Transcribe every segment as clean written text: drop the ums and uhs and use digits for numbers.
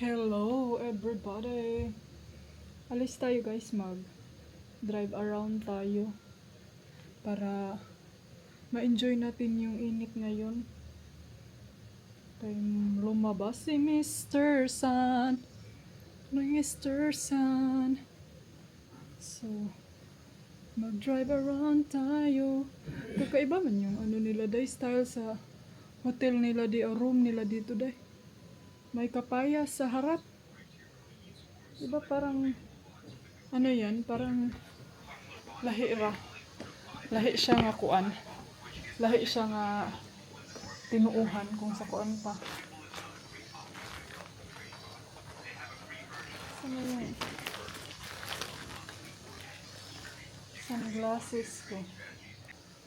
Hello everybody! Alis tayo guys, drive around tayo para ma-enjoy natin yung init ngayon. Lumabas si Mr. Sun. Mr. Sun. So, mag-drive around tayo. Kakaiba man yung nila day style sa hotel nila di o room nila dito day. May kapaya sa harap. Diba parang yan, parang lahi ra. Lahi siya nga kuan. Lahi siya nga tinuuhan kung sa kuan pa. Ano yung sunglasses ko.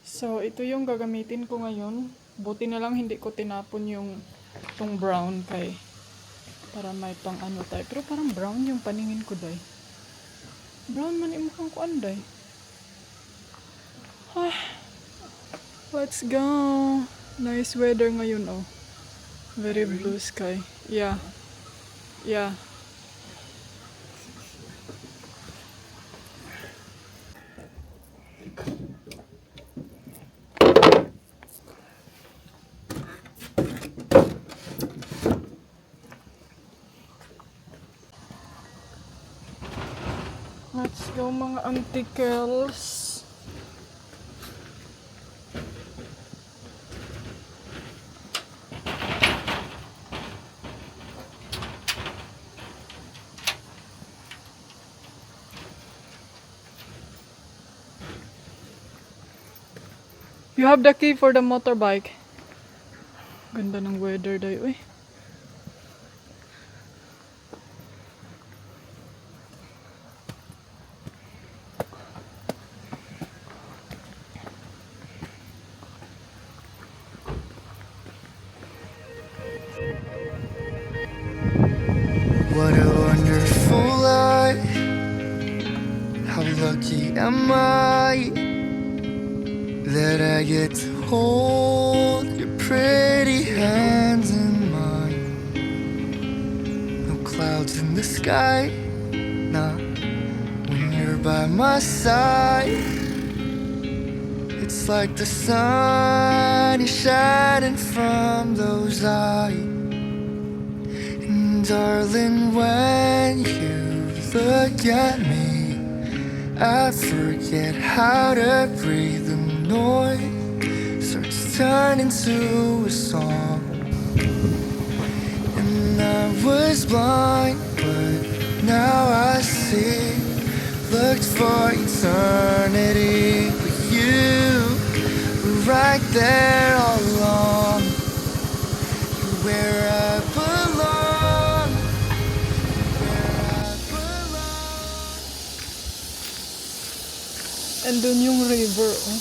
So, ito yung gagamitin ko ngayon. Buti na lang hindi ko tinapon yung tong brown kay para may pang tayo. Pero parang brown yung paningin ko day. Brown man yung mukhang kuan day. Let's go. Nice weather ngayon oh. Very blue sky. Yeah. Let's go mga antikels. You have the key for the motorbike. Ganda ng weather day, uy. What a wonderful life. How lucky am I that I get to hold your pretty hands in mine. No clouds in the sky, nah, when you're by my side. It's like the sun is shining from those eyes. Darling, when you look at me, I forget how to breathe. The noise starts turning to a song. And I was blind, but now I see. Looked for eternity, but you were right there all along. You're where I belong. And dun yung river, oh.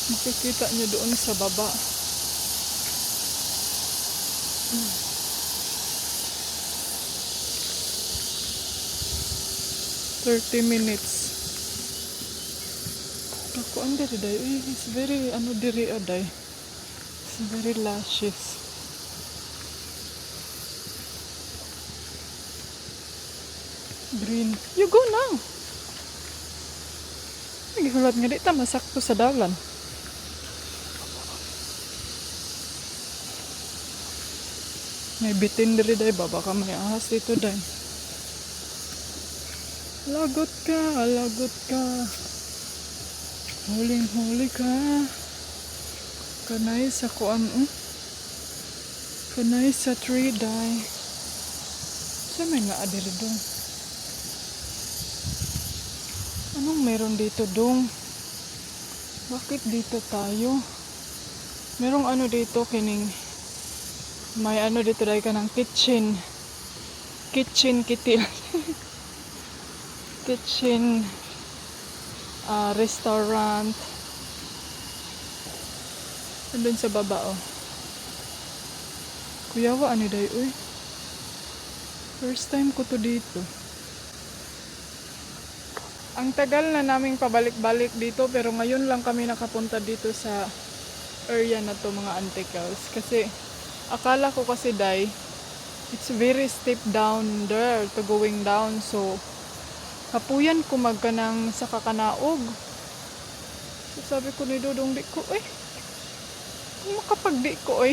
Makikita nyo doon sa baba. "30 minutes. Ako, ang diri day. It's very, diri aday. It's very luscious. Green. You go now. Nagihulat nga di ta masakto sa dalan. May bitin diri day, baba ka may ahas dito day. Lagot ka. Huling-huli ka. Kanay sa kuan, Kanay sa tree day. Sa may nga adiri dong. Anong meron dito dong? Bakit dito tayo? Merong dito kining may dito dahil ka ng kitchen kitil kitchen restaurant andun sa baba oh. Kuyawa day uy. First time ko to dito. Ang tagal na naming pabalik-balik dito pero ngayon lang kami nakapunta dito sa area na to mga antikels. Kasi akala ko kasi day It's very steep down there to going down. So, kapuyan ko magkanang sa kakanaog. So, sabi ko ni Dodong, di ko, kung makapagdi ko,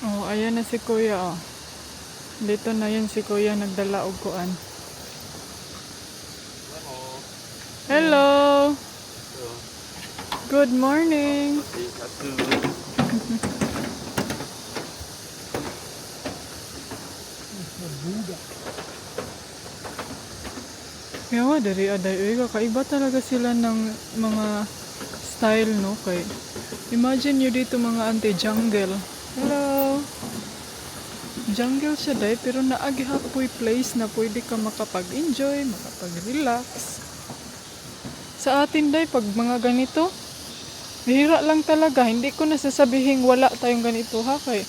Oh, ayan na si Kuya, oh. Dito na yun si Kuya, nagdala og kuan. Hello! Good morning! Yawa, dari aday. Kakaiba talaga sila ng mga style, no? Kay, imagine nyo dito mga anti-jungle. Hello! Jungle siya day, pero naagi hapoy place na pwede ka makapag-enjoy, makapag-relax. Sa atin day, pag mga ganito, bihira lang talaga. Hindi ko nasasabihin wala tayong ganito ha, kay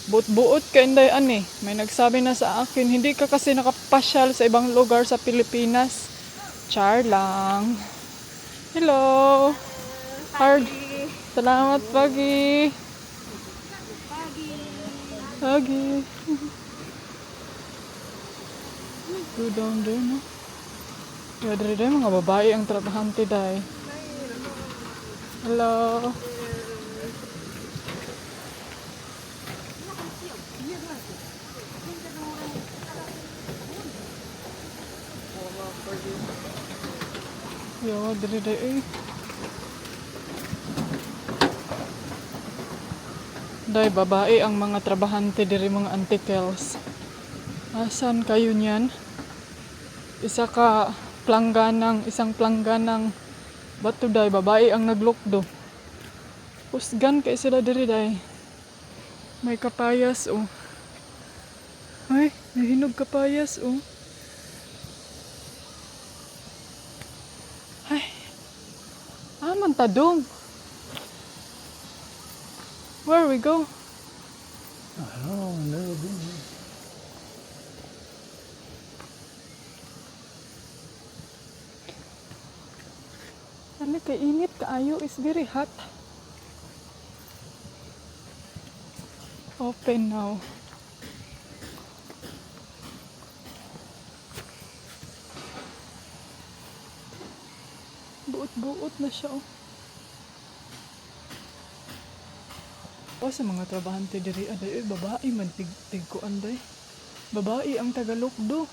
buot-buot ka inday ani. May nagsabi na sa akin, hindi ka kasi nakapasyal sa ibang lugar sa Pilipinas. Char lang. Hello. Hard. Salamat pagi. Pagi. Go down there, no? Kaya dari mga babae ang trabahante day. Hello. Yawa, dali. Day, babae ang mga trabahante diri mga antikels. Asan kayo niyan? Isang plangganang bato day, babae ang naglukdo. Pusgan kay sila diri day. May kapayas, oh. Ay, nahinog kapayas, oh. Ay, mantadong. Where we go? Oh, never been here. Ano kay init kaayo, is very hot. Open now. Buot-buot na siya, oh. Sa mga trabahante diri aday, babae man tig ko anday. Babae ang tagalukdo.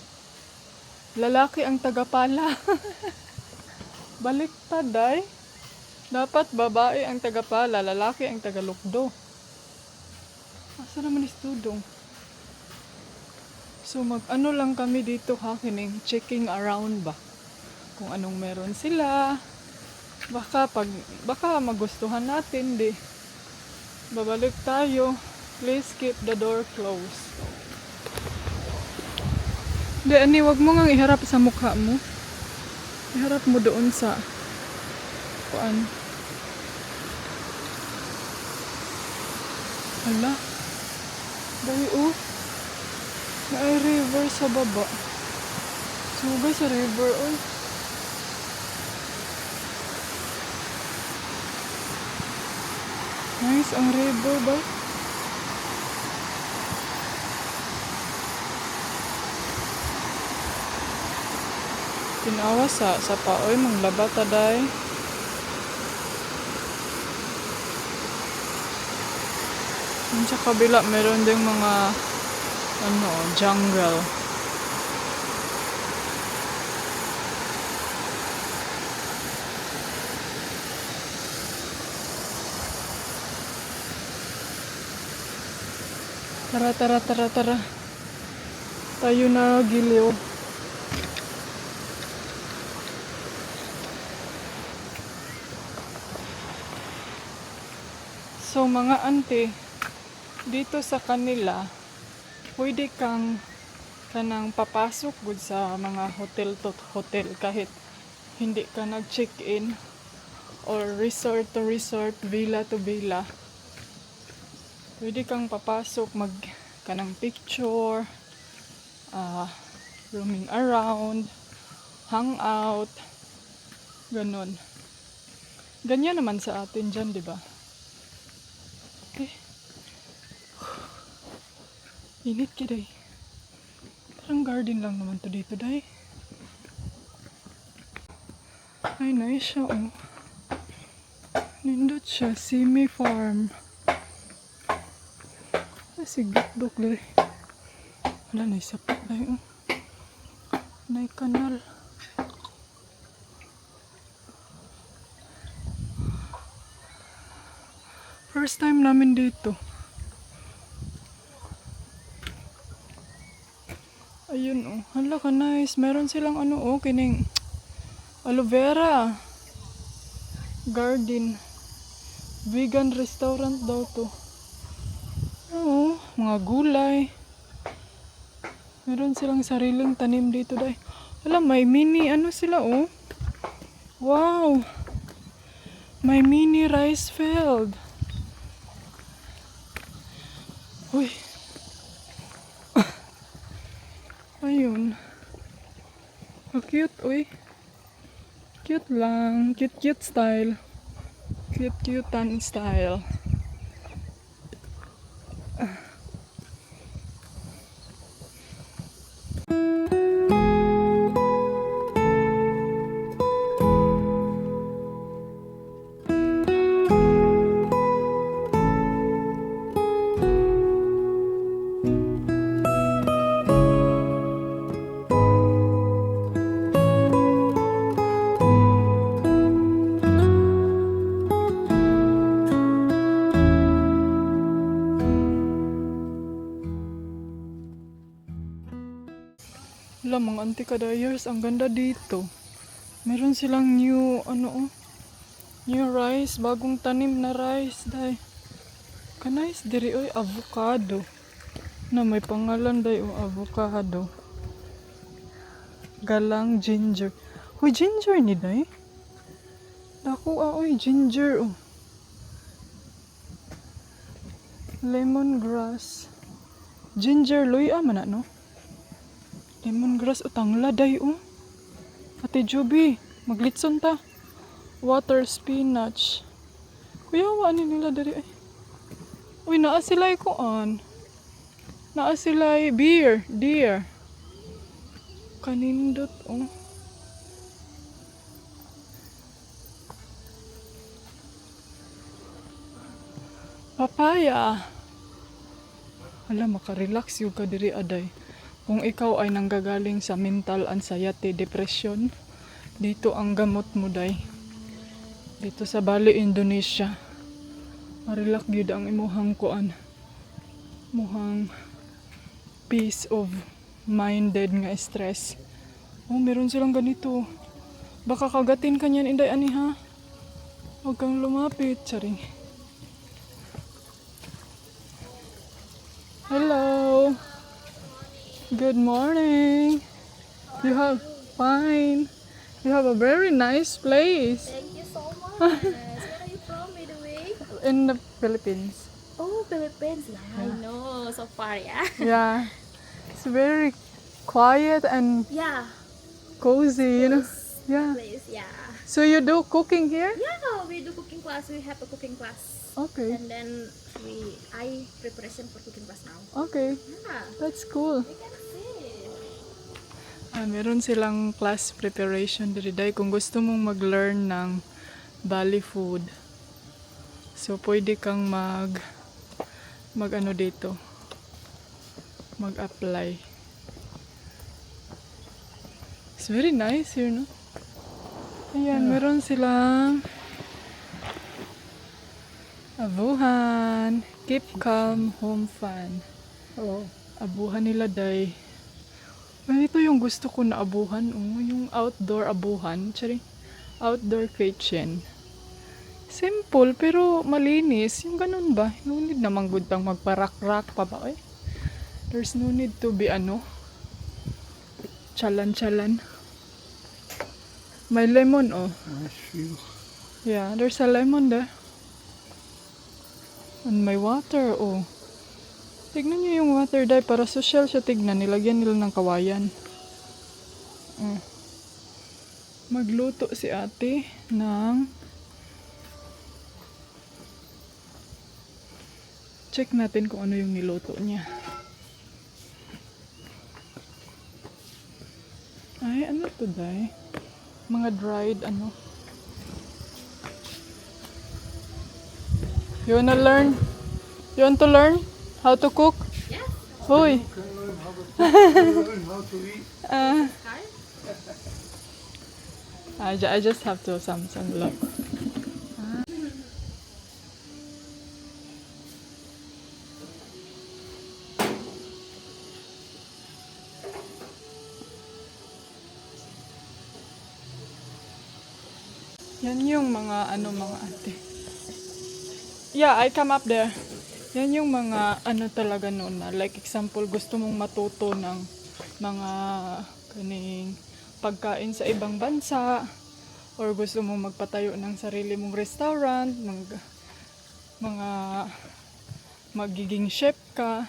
Lalaki ang tagapala. Baliktad day. Dapat babae ang tagapala, lalaki ang tagalukdo. Asa naman istudong? So mag-ano lang kami dito ha, kining checking around ba. Kung anong meron sila. Baka magustuhan natin di. Babalik tayo. Please keep the door closed. Ani, wag mo nga iharap sa mukha mo. Iharap mo doon sa kuan. Hala. Dali, oh. May river sa baba. Sugay sa river, oh. Nice ang river ba? Tinawa sa paoy manglaba taday. Sa kabila meron ding mga jungle. Tara. Tayo na giliw. So mga ante, dito sa kanila, pwede kang kanang papasok gud sa mga hotel to hotel kahit hindi ka nag-check-in or resort to resort, villa to villa. Pwede kang papasok, mag kanang picture, roaming around, hang out, ganon. Ganyan naman sa atin dyan, di ba? Eh. Init kiday. Parang garden lang naman to dito, day. Ay, nice siya, oh. Nindot siya, Simi Farm. Ay, sigitdok, day. Wala, naisapit, day, oh. Nay kanal. First time namin dito. Ayun, oh. Hala ka, nice. Meron silang ano, oh, kining aloe vera garden. Vegan restaurant daw to. Oo, mga gulay. Meron silang sariling tanim dito, day. Hala, may mini ano sila, oh. Wow. May mini rice field. Uy. Ayun. How cute, uy. Cute lang. Cute style. Cute-cutean style. Wala, mga anti-kadayers. Ang ganda dito. Meron silang new, ano, oh. New rice. Bagong tanim na rice, day. Kanais diri, oy, avocado. Na may pangalan, day, oh, avocado. Galang ginger. Uy, ginger ni, day. Dako, oy, ginger, oh. Lemongrass. Ginger, luya man, no? Lemongrass, utangla, day, oh. Ate Joby, maglitson ta. Water spinach. Kuya, waan nila dari ay. Uy, naa sila kuan. Naa sila deer. Kanindot, oh. Papaya. Hala, makarelax yung ka diri aday. Kung ikaw ay nanggagaling sa mental anxiety, depression, dito ang gamot mo, day. Dito sa Bali, Indonesia. Marilak gyud ang imuhang kuan. Muhang peace of minded nga stress. Oh, meron silang ganito. Baka kagatin ka niyan, inday, ani, ha? Huwag kang lumapit, charing. Hello. Good morning. You have fine. You have a very nice place. Thank you so much. Where are you from, by the way? In the Philippines. Oh, Philippines. Yeah, I know. So far, yeah. Yeah. It's very quiet and Yeah. cozy, you know. Yeah. Place, yeah. So you do cooking here? Yeah, we do cooking class. We have a cooking class. Okay. And then I preparation for cooking class now. Okay. Yeah. That's cool. You can see. Meron silang class preparation diri, day, kung gusto mong mag-learn ng Bali food. So pwede kang mag ano dito. Mag-apply. It's very nice here, no? Ayan, meron silang abuhan. Keep calm, home fun. Oo. Abuhan nila, day. Ito yung gusto ko na abuhan, oh, yung outdoor abuhan, tsari, outdoor kitchen. Simple pero malinis, yung ganun ba? No need namang gudtang magparak-rak pa ba, eh? There's no need to be chalan-chalan. May lemon, oh. Nice view. Yeah, there's a lemon there. And may water, oh. Tignan nyo yung water, day, para social siya tignan. Nilagyan nila ng kawayan. Magluto si ate ng Check natin kung ano yung niluto niya. Ay, ano to, day? Mga dried, ano. You wanna learn? You want to learn how to cook? Yes. Hoy. Learn how to eat. I just have to some look. Yan yung mga mga ate. Yeah, I come up there. Yan yung mga talaga noon na like example gusto mong matuto ng mga kaning pagkain sa ibang bansa or gusto mong magpatayo ng sarili mong restaurant, mga magiging chef ka.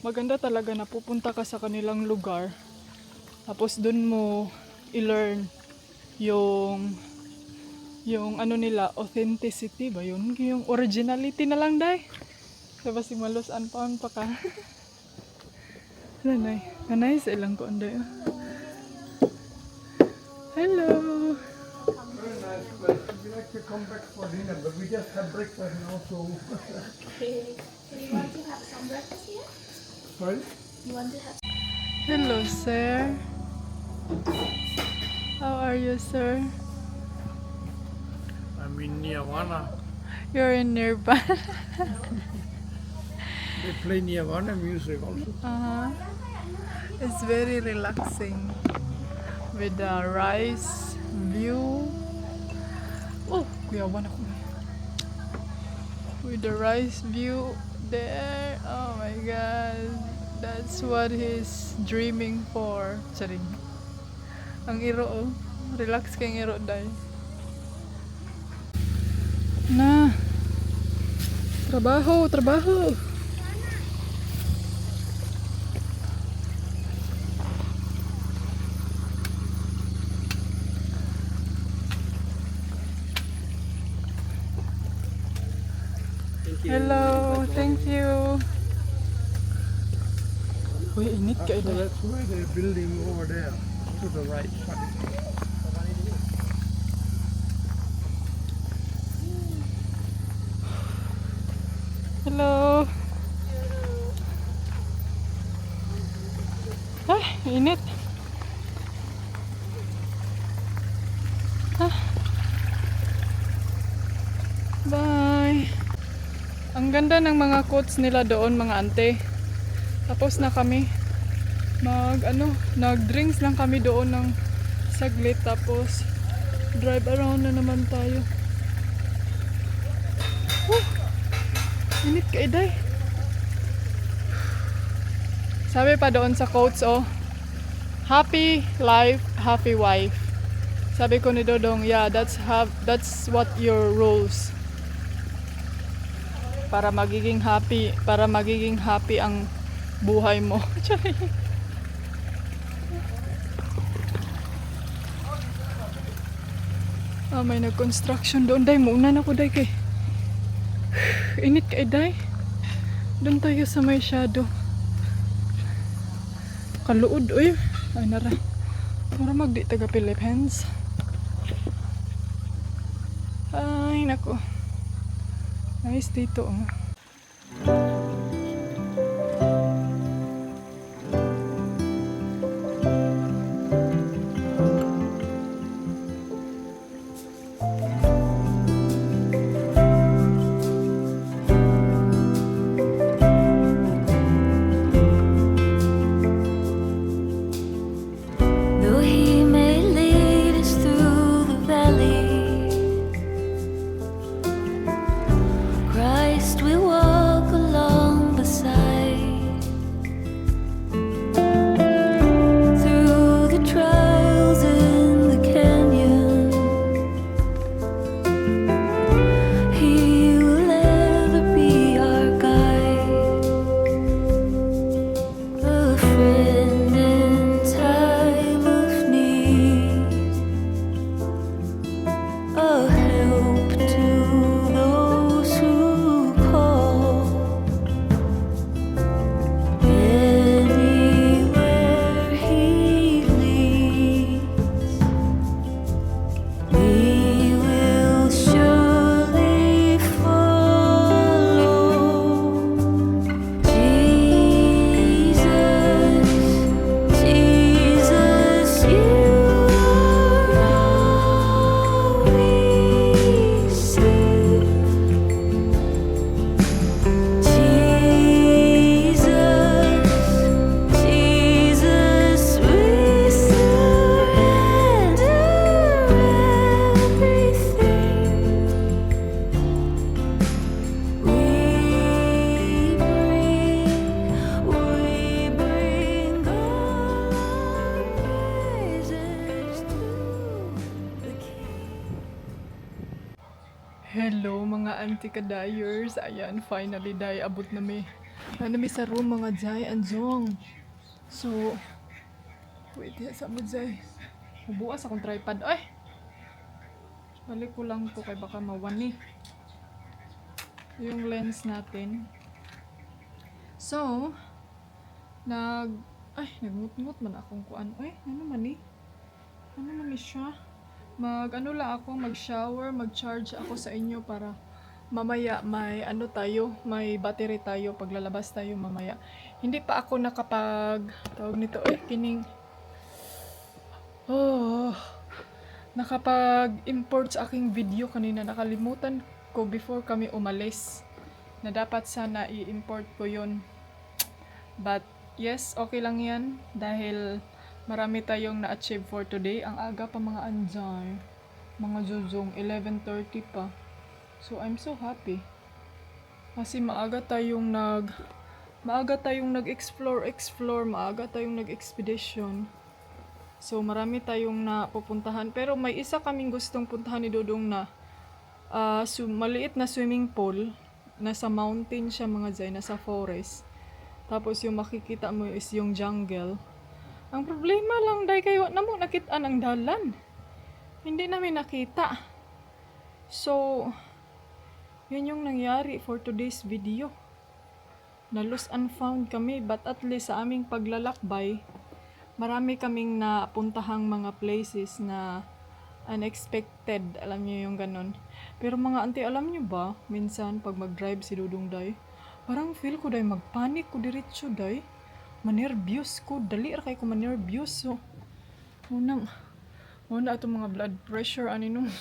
Maganda talaga na pupunta ka sa kanilang lugar. Tapos dun mo i-learn yung nila, authenticity ba yun? Yung originality na lang, day. Diba si Malos anpaon pa ka? Nanay. Nanay sa ilang ko, day. Hello. Very nice place. We'd like to come back for dinner, but we just had breakfast now, so... Okay. Do you want to have some breakfast here? Sorry? You want to have Hello, sir. How are you, sir? I'm in Nirvana. You're in Nirvana. They play Nirvana music also. It's very relaxing with the rice view. Oh, kuyawan ako. With the rice view there. Oh my God. That's what he's dreaming for. Charing. Ang iro, oh. Relax kang iro, day. Na. Trabaho, trabaho. Hello, thank you. Uy, init ka So ito. that's why they're building over there, to the right side. Hello. Ay, init. Bye. Ang ganda ng mga quotes nila doon, mga ante. Tapos na kami. Nag-drinks lang kami doon ng saglit. Tapos, drive around na naman tayo. Init ka, iday. Sabi pa doon sa quotes, oh, happy life, happy wife. Sabi ko ni Dodong, yeah, that's what your rules. Para magiging happy ang buhay mo. May nag-construction doon, day. Muna na ko, day, kay init kay day. Doon tayo sa may shadow. Kaluod, uy. Ay, nara. Para magdi taga Philippines. Ay, nako. Nice dito, oh. Though he may lead us through the valley, Christ will Auntie Kadayers. Ayan, finally, day, abot na mi. Ano mi sa room, mga Jay, anjong. So, wait, sa mo, Jay. Mabuas akong tripod. Ay! Balik ko lang to kay baka mawani. Yung lens natin. So, nagmut-mut man akong kuan. Ay, ano man ni? Ano man ni siya? Ano lang ako, mag-shower, mag-charge ako sa inyo para mamaya may ano tayo, may battery tayo paglalabas tayo mamaya. Hindi pa ako tawag nito, kining nakapag-import sa aking video kanina. Nakalimutan ko before kami umalis na dapat sana i-import ko yun. But yes, okay lang yan dahil marami tayong na-achieve for today. Ang aga pa mga anjay, mga jujong, 11:30 pa. So I'm so happy. Kasi maaga tayong nag-explore, maaga tayong nag-expedition. So marami tayong napupuntahan. Pero may isa kaming gustong puntahan ni Dodong na maliit na swimming pool. Nasa mountain siya mga Jay, nasa forest. Tapos yung makikita mo is yung jungle. Ang problema lang dahil kayo namo nakitaan ang dalan. Hindi namin nakita. So, yun yung nangyari for today's video. Na lost and found kami, but at least sa aming paglalakbay, marami kaming napuntahang mga places na unexpected. Alam niyo yung ganun. Pero mga auntie, alam niyo ba, minsan pag mag-drive si Dudong Day, parang feel ko day magpanik ko diretso day. Manervyos ko, dali ra kay ko manervyos. So, muna itong mga blood pressure, aninong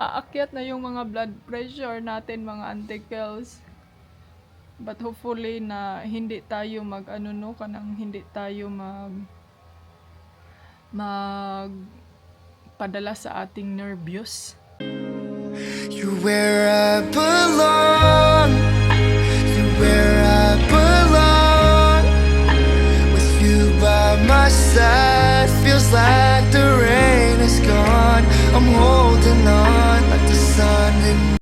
aakyat na yung mga blood pressure natin mga antikels. But hopefully na hindi tayo hindi tayo padala sa ating nervyos. You're where I belong.